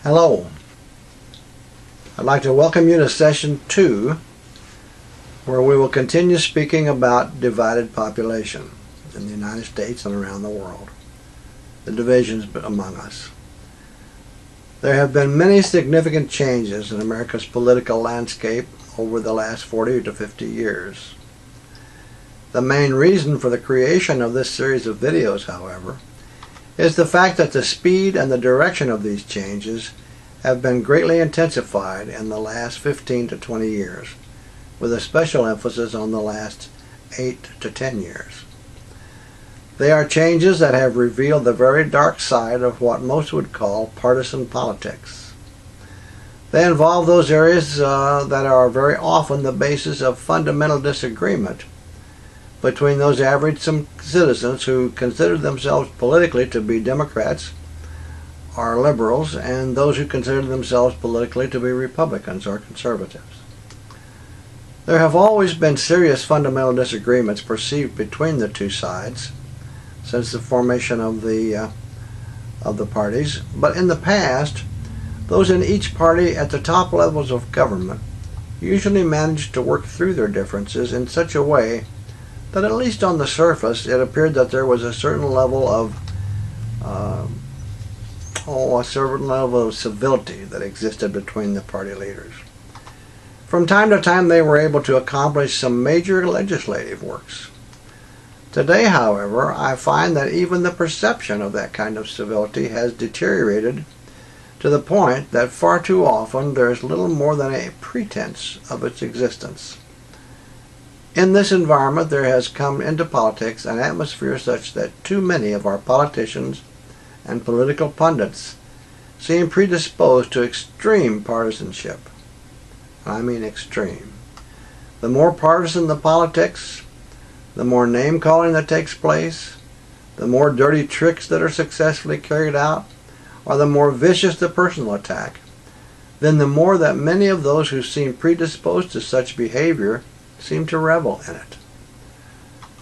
Hello. I'd like to welcome you to session 2, where we will continue speaking about divided population in the United States and around the world, the divisions among us. There have been many significant changes in America's political landscape over the last 40 to 50 years. The main reason for the creation of this series of videos, however, is the fact that the speed and the direction of these changes have been greatly intensified in the last 15 to 20 years, with a special emphasis on the last 8 to 10 years. They are changes that have revealed the very dark side of what most would call partisan politics. They involve those areas that are very often the basis of fundamental disagreement between those average citizens who consider themselves politically to be Democrats or liberals and those who consider themselves politically to be Republicans or conservatives. There have always been serious fundamental disagreements perceived between the two sides since the formation of the parties, but in the past, those in each party at the top levels of government usually managed to work through their differences in such a way that, at least on the surface, it appeared that there was a certain level of civility that existed between the party leaders. From time to time, they were able to accomplish some major legislative works. Today, however, I find that even the perception of that kind of civility has deteriorated to the point that far too often there is little more than a pretense of its existence. In this environment, there has come into politics an atmosphere such that too many of our politicians and political pundits seem predisposed to extreme partisanship. I mean extreme. The more partisan the politics, the more name-calling that takes place, the more dirty tricks that are successfully carried out, or the more vicious the personal attack, then the more that many of those who seem predisposed to such behavior seem to revel in it.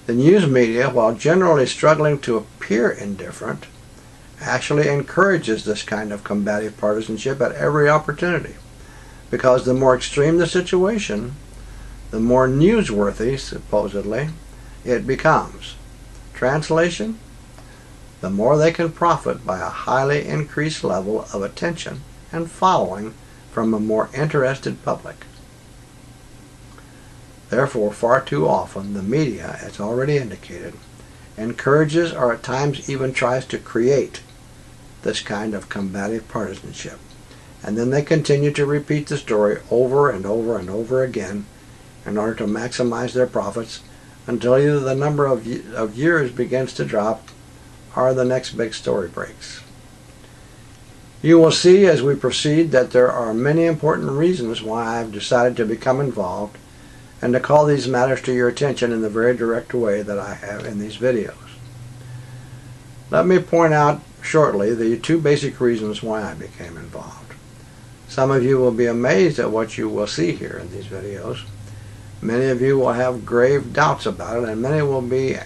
The news media, while generally struggling to appear indifferent, actually encourages this kind of combative partisanship at every opportunity, because the more extreme the situation, the more newsworthy, supposedly, it becomes. Translation: the more they can profit by a highly increased level of attention and following from a more interested public. Therefore, far too often, the media, as already indicated, encourages or at times even tries to create this kind of combative partisanship. And then they continue to repeat the story over and over and over again in order to maximize their profits until either the number of years begins to drop or the next big story breaks. You will see as we proceed that there are many important reasons why I've decided to become involved and to call these matters to your attention in the very direct way that I have in these videos. Let me point out shortly the two basic reasons why I became involved. Some of you will be amazed at what you will see here in these videos. Many of you will have grave doubts about it, and many will be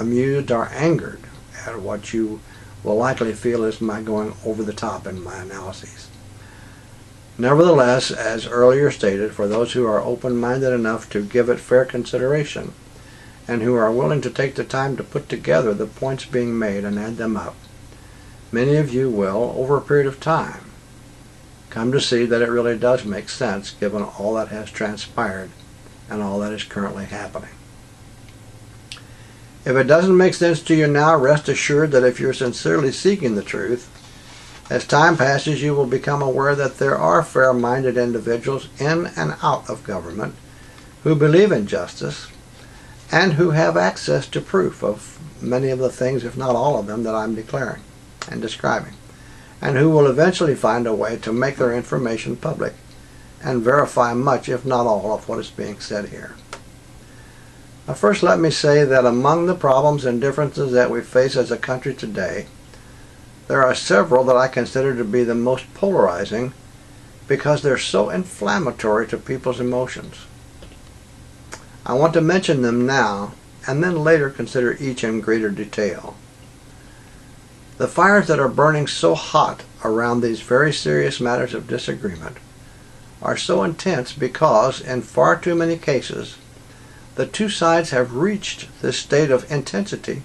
amused or angered at what you will likely feel is my going over the top in my analyses. Nevertheless, as earlier stated, for those who are open-minded enough to give it fair consideration and who are willing to take the time to put together the points being made and add them up, many of you will, over a period of time, come to see that it really does make sense given all that has transpired and all that is currently happening. If it doesn't make sense to you now, rest assured that if you're sincerely seeking the truth, as time passes you will become aware that there are fair-minded individuals in and out of government who believe in justice and who have access to proof of many of the things, if not all of them, that I'm declaring and describing, and who will eventually find a way to make their information public and verify much, if not all, of what is being said here. Now, first let me say that among the problems and differences that we face as a country today, there are several that I consider to be the most polarizing because they're so inflammatory to people's emotions. I want to mention them now and then later consider each in greater detail. The fires that are burning so hot around these very serious matters of disagreement are so intense because, in far too many cases, the two sides have reached this state of intensity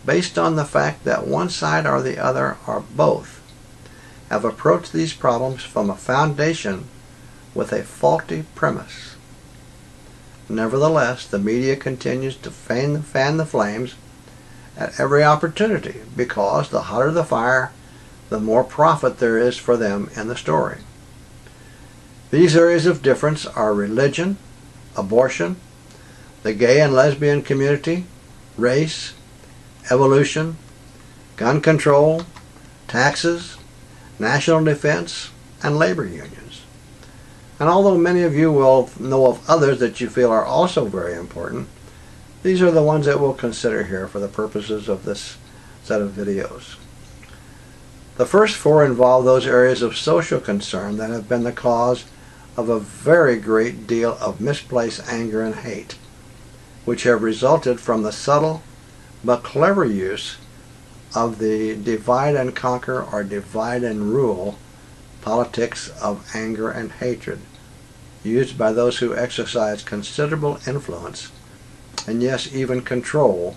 based on the fact that one side or the other or both have approached these problems from a foundation with a faulty premise. Nevertheless, the media continues to fan the flames at every opportunity because the hotter the fire, the more profit there is for them in the story. These areas of difference are religion, abortion, the gay and lesbian community, race, evolution, gun control, taxes, national defense, and labor unions. And although many of you will know of others that you feel are also very important, these are the ones that we'll consider here for the purposes of this set of videos. The first four involve those areas of social concern that have been the cause of a very great deal of misplaced anger and hate, which have resulted from the subtle but clever use of the divide and conquer or divide and rule politics of anger and hatred, used by those who exercise considerable influence and yes, even control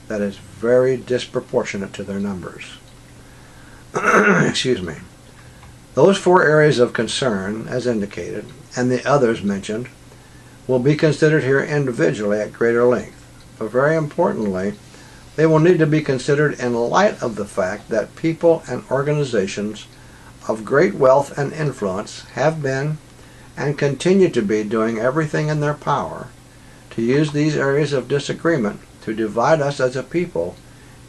that is very disproportionate to their numbers. Excuse me. Those four areas of concern, as indicated, and the others mentioned, will be considered here individually at greater length. But very importantly, they will need to be considered in light of the fact that people and organizations of great wealth and influence have been and continue to be doing everything in their power to use these areas of disagreement to divide us as a people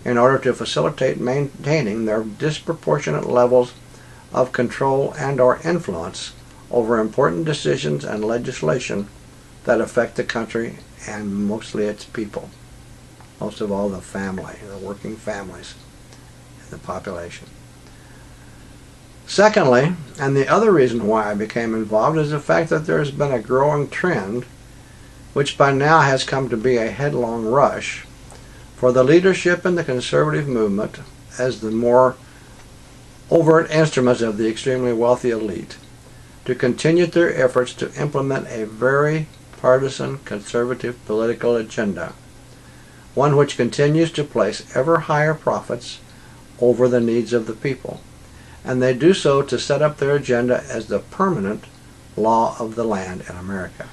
in order to facilitate maintaining their disproportionate levels of control and or influence over important decisions and legislation that affect the country and mostly its people. Most of all the family, the working families in the population. Secondly, and the other reason why I became involved, is the fact that there has been a growing trend, which by now has come to be a headlong rush, for the leadership in the conservative movement as the more overt instruments of the extremely wealthy elite to continue their efforts to implement a very partisan conservative political agenda, one which continues to place ever higher profits over the needs of the people. And they do so to set up their agenda as the permanent law of the land in America.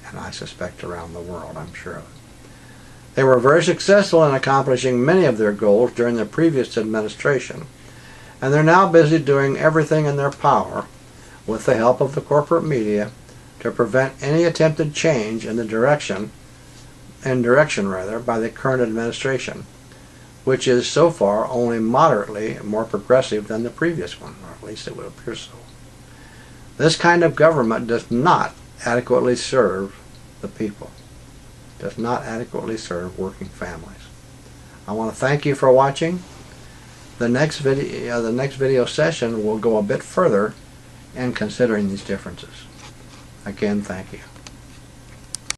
And I suspect around the world, I'm sure of it. They were very successful in accomplishing many of their goals during the previous administration, and they're now busy doing everything in their power, with the help of the corporate media, to prevent any attempted change in direction by the current administration, which is so far only moderately more progressive than the previous one, or at least it would appear so. This kind of government does not adequately serve the people, does not adequately serve working families. I want to thank you for watching. The next video session will go a bit further in considering these differences. Again, thank you.